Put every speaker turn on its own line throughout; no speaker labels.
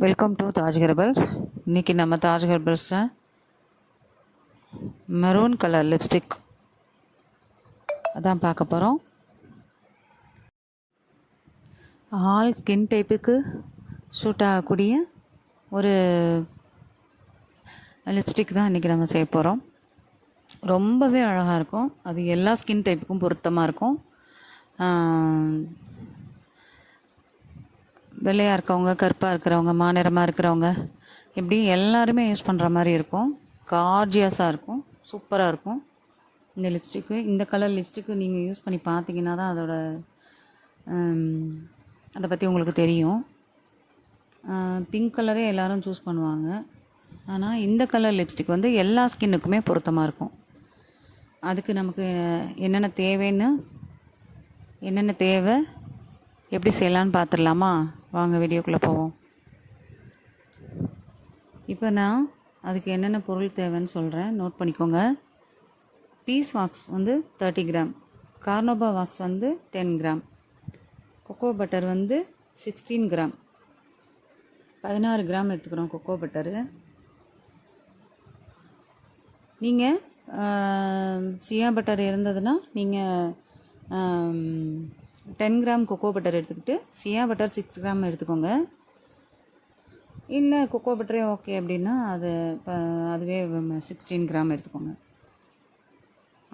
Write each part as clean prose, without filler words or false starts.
Welcome to Taj herbals. இன்றைக்கி நம்ம Taj ஹெர்பல்ஸில் maroon colour lipstick அதான் பார்க்க போகிறோம். ஆல் ஸ்கின் டைப்புக்கு சூட் ஆகக்கூடிய ஒரு லிப்ஸ்டிக் தான் இன்றைக்கி நம்ம செய்ய போகிறோம். ரொம்பவே அழகாக இருக்கும். அது எல்லா ஸ்கின் டைப்புக்கும் பொருத்தமாக இருக்கும். வெள்ளையாக இருக்கவங்க, கருப்பாக இருக்கிறவங்க, மாநிறமாக இருக்கிறவங்க, இப்படி எல்லாருமே யூஸ் பண்ணுற மாதிரி இருக்கும். கார்ஜியஸாக இருக்கும், சூப்பராக இருக்கும் இந்த லிப்ஸ்டிக்கு. இந்த கலர் லிப்ஸ்டிக்கு நீங்கள் யூஸ் பண்ணி பார்த்தீங்கன்னா தான் அதை பற்றி உங்களுக்கு தெரியும். பிங்க் கலரே எல்லோரும் சூஸ் பண்ணுவாங்க. ஆனால் இந்த கலர் லிப்ஸ்டிக் வந்து எல்லா ஸ்கின்னுக்குமே பொருத்தமாக இருக்கும். அதுக்கு நமக்கு என்னென்ன தேவை எப்படி செய்யலான்னு பார்த்துடலாமா? வாங்க வீடியோக்குள்ளே போவோம். இப்போ நான் அதுக்கு என்னென்ன பொருள் தேவைன்னு சொல்கிறேன், நோட் பண்ணிக்கோங்க. பீஸ் வாக்ஸ் வந்து 30 கிராம், கார்னோபா வாக்ஸ் வந்து 10 கிராம், கொக்கோ பட்டர் வந்து 16 கிராம், 16 கிராம் எடுத்துக்கிறோம் கொக்கோ பட்டரு. நீங்கள் சியா பட்டர் இருந்ததுன்னா நீங்கள் 10 கிராம் கொக்கோ பட்டர் எடுத்துக்கிட்டு சியா பட்டர் 6 கிராம் எடுத்துக்கோங்க. இல்லை கொக்கோ பட்டரே ஓகே அப்படின்னா அதுவே 16 கிராம் எடுத்துக்கோங்க.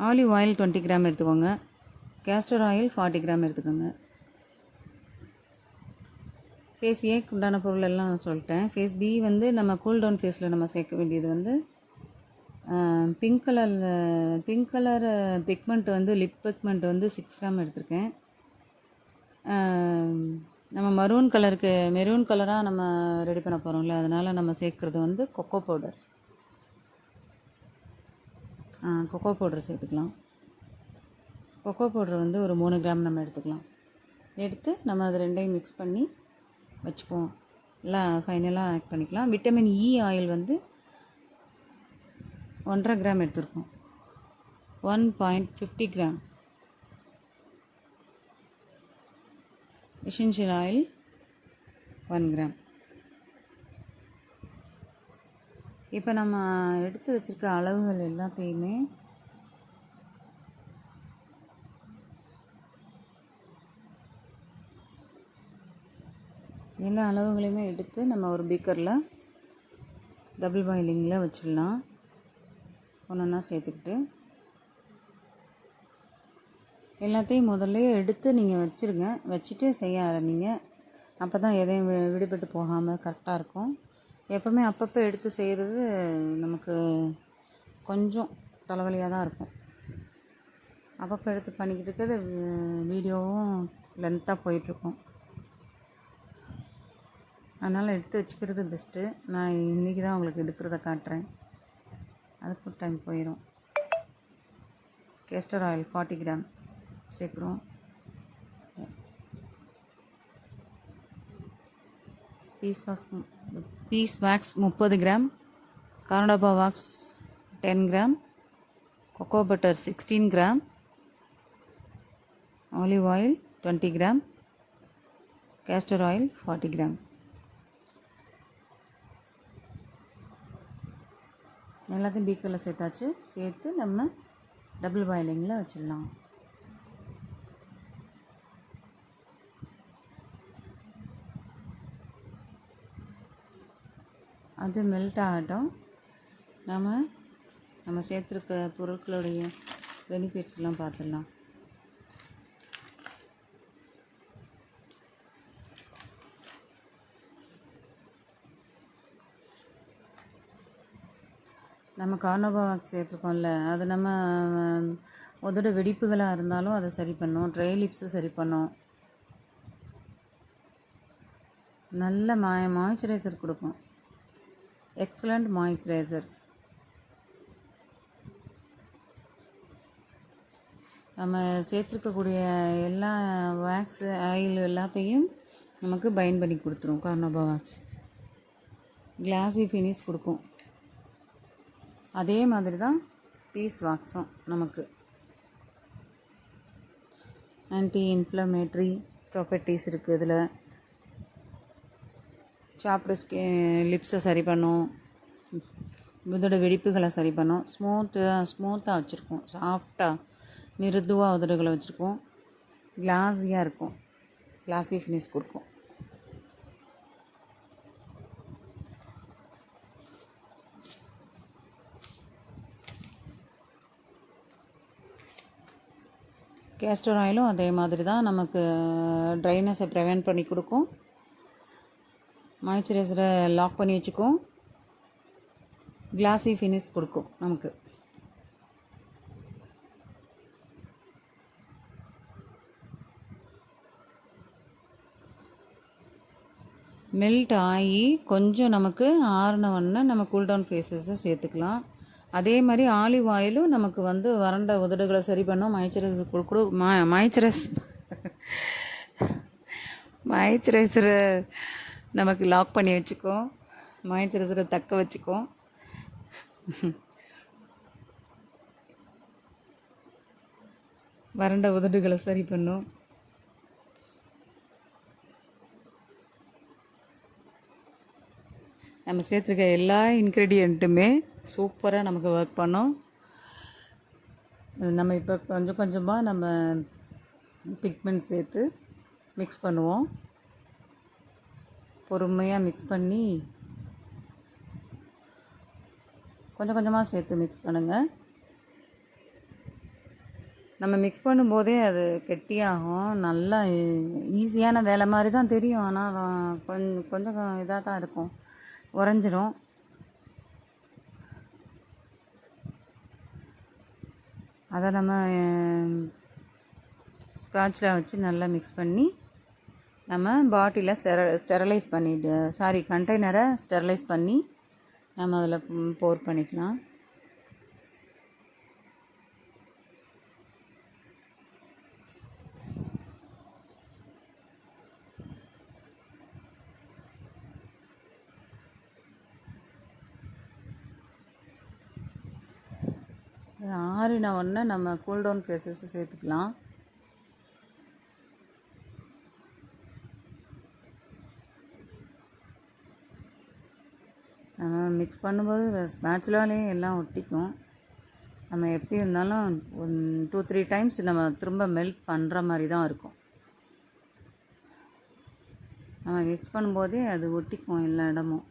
ஆலிவ் ஆயில் 20 கிராம் எடுத்துக்கோங்க. கேஸ்டர் ஆயில் 40 கிராம் எடுத்துக்கோங்க. ஃபேஸ் ஏக்கு உண்டான பொருள் எல்லாம் சொல்லிட்டேன். ஃபேஸ் பி வந்து நம்ம கூல் டவுன் ஃபேஸில் நம்ம சேர்க்க வேண்டியது வந்து பிங்க் கலர் பிக்மெண்ட் வந்து லிப் பிக்மெண்ட் வந்து 6 கிராம் எடுத்திருக்கேன். நம்ம மெரூன் கலராக நம்ம ரெடி பண்ண போகிறோம்ல, அதனால் நம்ம சேர்க்குறது வந்து கொக்கோ பவுடர் சேர்த்துக்கலாம். கொக்கோ பவுடர் வந்து ஒரு 3 கிராம் நம்ம எடுத்து நம்ம அது ரெண்டையும் மிக்ஸ் பண்ணி வச்சுக்குவோம். எல்லாம் ஃபைனலாக ஆட் பண்ணிக்கலாம். விட்டமின் இ ஆயில் வந்து 1.5 கிராம் எடுத்துருக்கோம். 1.50 கிராம் எசென்ஷியல் ஆயில் 1 கிராம். இப்போ நம்ம எடுத்து வச்சுருக்க அளவுகள் எல்லாத்தையுமே எல்லா அளவுகளையுமே எடுத்து நம்ம ஒரு பீக்கரில் டபுள் பாயிலிங்கில் வச்சிடலாம். ஒன்றா சேர்த்துக்கிட்டு எல்லாத்தையும் முதல்ல எடுத்து நீங்கள் வச்சுட்டு செய்ய ஆரம்பிங்க. அப்போ தான் எதையும் விடுபட்டு போகாமல் கரெக்டாக இருக்கும். எப்போவுமே அப்பப்போ எடுத்து செய்கிறது நமக்கு கொஞ்சம் தலைவலியாக தான் இருக்கும். அப்பப்போ எடுத்து பண்ணிக்கிட்டு இருக்கிறது வீடியோவும் லென்த்தாக போயிட்டுருக்கும். அதனால் எடுத்து வச்சுக்கிறது பெஸ்ட்டு. நான் இன்றைக்கி தான் உங்களுக்கு எடுக்கிறத காட்டுறேன், அதுக்கு டைம் போயிடும். கேஸ்டர் ஆயில் 40 கிராம் சேர்க்குறோம். Bees wax 30 gram, carnauba wax 10 gram, cocoa butter 16 gram, olive oil 20 gram, castor oil 40 gram. எல்லாத்தையும் பீக்கரில் சேர்த்து நம்ம டபுள் பாயிலிங்கில் வச்சிடலாம். அது மெல்ட் ஆகட்டும். நம்ம சேர்த்துருக்க பொருட்களுடைய பெனிஃபிட்ஸ்லாம் பார்த்துடலாம். நம்ம கார்னோபா வாக்ஸ் சேர்த்துருக்கோம்ல, அது நம்ம உதட வெடிப்புகளாக இருந்தாலும் அதை சரி பண்ணும். ட்ரை லிப்ஸு சரி பண்ணும். நல்ல மாய்ஸ்சரைசர் கொடுக்கும். Excellent moisturiser. நம்ம சேர்த்துருக்கக்கூடிய எல்லா வேக்ஸு ஆயில் எல்லாத்தையும் நமக்கு பைண்ட் பண்ணி கொடுத்துரும். கார்னோபா வாக்ஸ் கிளாஸி ஃபினிஷ் கொடுக்கும். அதே மாதிரி தான் பீஸ் வாக்ஸும் நமக்கு ஆன்டி இன்ஃப்ளமேட்ரி ப்ராப்பர்ட்டிஸ் இருக்குது. இதில் சாப்டு லிப்ஸை சரி பண்ணும், உதடு வெடிப்புகளை சரி பண்ணும். ஸ்மூத்தாக வச்சுருக்கோம், சாஃப்டாக மிருதுவாக உதடுகளை வச்சுருக்கோம். கிளாஸியாக இருக்கும், கிளாஸி ஃபினிஷ் கொடுக்கும். கேஸ்டர் ஆயிலும் அதே மாதிரி தான் நமக்கு ட்ரைனஸை ப்ரிவென்ட் பண்ணி கொடுக்கும், மாய்ஸ்சரைசரை லாக் பண்ணி வச்சுக்கும், கிளாஸி ஃபினிஷ் கொடுக்கும் நமக்கு. மெல்ட் ஆகி கொஞ்சம் நமக்கு ஆறினவொன்னே நம்ம கூல்டவுன் ஃபேஸஸை சேர்த்துக்கலாம். அதே மாதிரி ஆலிவ் ஆயிலும் நமக்கு வந்து வறண்ட உதடுகளை சரி பண்ணும், மாய்ஸ்சரைசரை நமக்கு லாக் பண்ணி வச்சுக்கோம், மாய்ஸ்சரைசரை தக்க வச்சுக்கோம். வறண்ட உதடுகளை சரி பண்ணும். நம்ம சேர்த்துருக்க எல்லா இன்க்ரீடியண்ட்டுமே சூப்பராக நமக்கு ஒர்க் பண்ணோம். நம்ம இப்போ கொஞ்சம் கொஞ்சமாக நம்ம பிக்மெண்ட் சேர்த்து மிக்ஸ் பண்ணுவோம். பொறுமையாக மிக்ஸ் பண்ணி கொஞ்சம் கொஞ்சமாக சேர்த்து மிக்ஸ் பண்ணுங்கள். நம்ம மிக்ஸ் பண்ணும்போதே அது கெட்டியாகும். நல்லா ஈஸியான வேலை மாதிரி தான் தெரியும், ஆனால் கொஞ்சம் இதாக தான் இருக்கும், உறைஞ்சிரும். அதை நம்ம ஸ்பாட்சில் வச்சு நல்லா மிக்ஸ் பண்ணி நம்ம பாட்டிலை ஸ்டெரலைஸ் பண்ணிட்டு கண்டெய்னரை ஸ்டெரலைஸ் பண்ணி நம்ம அதில் போர் பண்ணிக்கலாம். ஆறின உடனே நம்ம கூல்டவுன் ஃபேஸஸ் சேர்த்துக்கலாம். நம்ம மிக்ஸ் பண்ணும்போது ஸ்பேச்சுலாலேயும் எல்லாம் ஒட்டிக்கும். நம்ம எப்படி இருந்தாலும் 2-3 டைம்ஸ் நம்ம திரும்ப மெல்ட் பண்ணுற மாதிரி தான் இருக்கும். நம்ம மிக்ஸ் பண்ணும்போதே அது ஒட்டிக்கும் எல்லா இடமும்.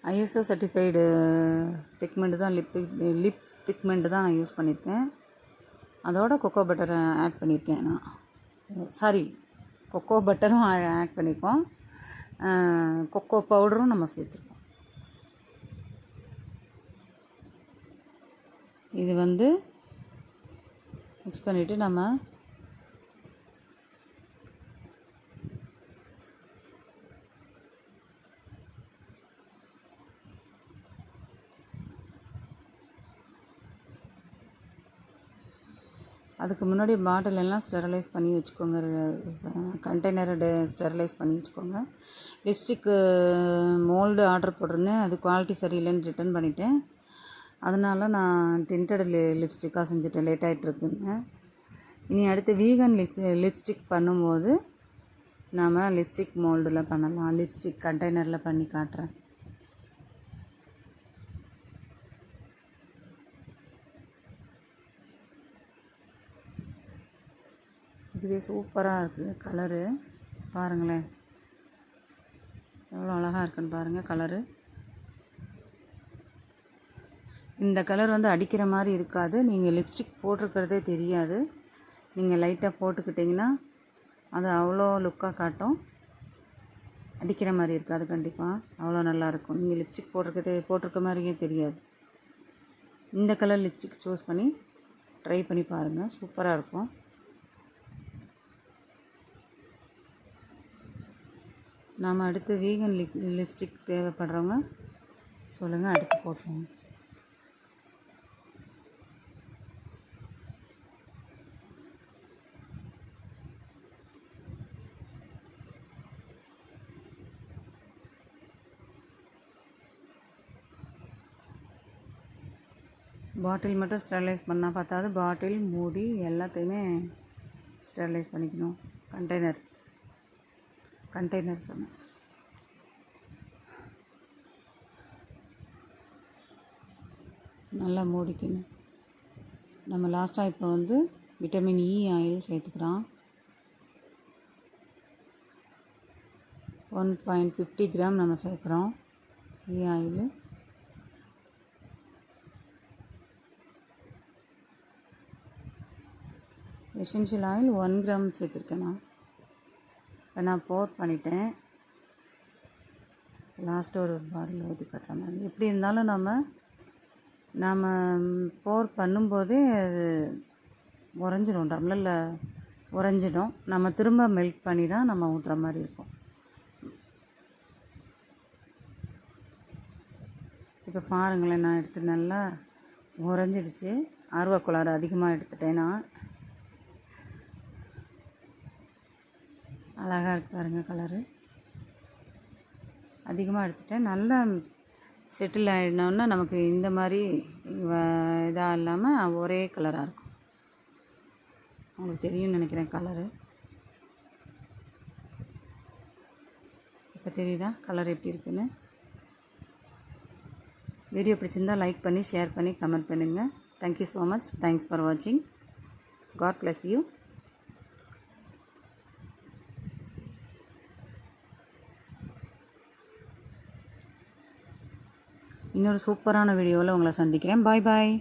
ஐஎஸ்ஓ சர்டிஃபைடு பிக்மெண்ட்டு தான் லிப் பிக்மெண்ட்டு தான் நான் யூஸ் பண்ணியிருக்கேன். அதோட கொக்கோ பட்டரை ஆட் பண்ணியிருக்கேன் நான். கொக்கோ பட்டரும் ஆட் பண்ணியிருக்கோம், கொக்கோ பவுடரும் நம்ம சேர்த்துருக்கோம். இது வந்து மிக்ஸ் பண்ணிவிட்டு நம்ம அதுக்கு முன்னாடி பாட்டில் எல்லாம் ஸ்டெரலைஸ் பண்ணி வச்சுக்கோங்க, கண்டெய்னரை ஸ்டெரலைஸ் பண்ணி வச்சுக்கோங்க. லிப்ஸ்டிக்கு மோல்டு ஆர்டர் போட்டிருந்தேன், அது குவாலிட்டி சரியில்லைன்னு ரிட்டர்ன் பண்ணிட்டேன். அதனால் நான் டிண்டட் லிப்ஸ்டிக்காக செஞ்சுட்டேன், லேட் ஆகிட்டுருக்குங்க. இனி அடுத்து வீகன் லிப்ஸ்டிக் பண்ணும்போது நாம் லிப்ஸ்டிக் மோல்டில் பண்ணலாம், லிப்ஸ்டிக் கண்டெய்னரில் பண்ணி காட்டுறேன். இதுவே சூப்பராக இருக்குது கலரு, பாருங்களேன் எவ்வளோ அழகாக இருக்குன்னு பாருங்கள் கலரு. இந்த கலர் வந்து அடிக்கிற மாதிரி இருக்காது, நீங்கள் லிப்ஸ்டிக் போட்டிருக்கிறதே தெரியாது. நீங்கள் லைட்டாக போட்டுக்கிட்டிங்கன்னா அது அவ்வளோ லுக்காக காட்டும், அடிக்கிற மாதிரி இருக்காது. கண்டிப்பாக அவ்வளோ நல்லாயிருக்கும். நீங்கள் லிப்ஸ்டிக் போட்டிருக்க மாதிரியே தெரியாது. இந்த கலர் லிப்ஸ்டிக் சூஸ் பண்ணி ட்ரை பண்ணி பாருங்கள், சூப்பராக இருக்கும். நாம் அடுத்து வீகன் லிப்ஸ்டிக் தேவைப்படுறவங்க சொல்லுங்கள், அடுத்து போட்டுருவோம். பாட்டில் மட்டும் ஸ்டெர்லைஸ் பண்ணால் பார்த்தாது, பாட்டில் மூடி எல்லாத்தையுமே ஸ்டெர்லைஸ் பண்ணிக்கணும். கண்டெய்னர் சொன்னேன். நல்லா மூடிக்கணும். நம்ம லாஸ்ட்டாக இப்போ வந்து விட்டமின் இ ஆயில் சேர்த்துக்கிறோம். 1.50 கிராம் நம்ம சேர்க்குறோம் இ ஆயில். எசென்ஷியல் ஆயில் 1 கிராம் சேர்த்துருக்கேன் நான். இப்போ நான் போர் பண்ணிட்டேன். லாஸ்ட்டு ஒரு பாட்டில் ஊற்றி கட்டுற மாதிரி. எப்படி இருந்தாலும் நம்ம போர் பண்ணும்போதே அது உறைஞ்சிடும், டம்ளரில் உறைஞ்சிடும். நம்ம திரும்ப மெல்ட் பண்ணி தான் நம்ம ஊற்றுற மாதிரி இருக்கும். இப்போ பாருங்களேன், நான் எடுத்து நல்லா உறைஞ்சிடுச்சு. ஆர்வக்கோளாறு அதிகமாக எடுத்துட்டேன் நான். அழகாக இருக்குது பாருங்கள், கலரு அதிகமாக எடுத்துட்டேன். நல்லா செட்டில் ஆகிடணுன்னா நமக்கு இந்த மாதிரி இதாக இல்லாமல் ஒரே கலராக இருக்கும். உங்களுக்கு தெரியும்னு நினைக்கிறேன் கலரு. இப்போ தெரியுதா கலர் எப்படி இருக்குன்னு? வீடியோ பிடிச்சிருந்தால் லைக் பண்ணி, ஷேர் பண்ணி, கமெண்ட் பண்ணுங்கள். Thank you so much. Thanks for வாட்சிங். God bless you. இன்னொரு சூப்பரான வீடியோவில் உங்களை சந்திக்கிறேன். பாய் பாய்.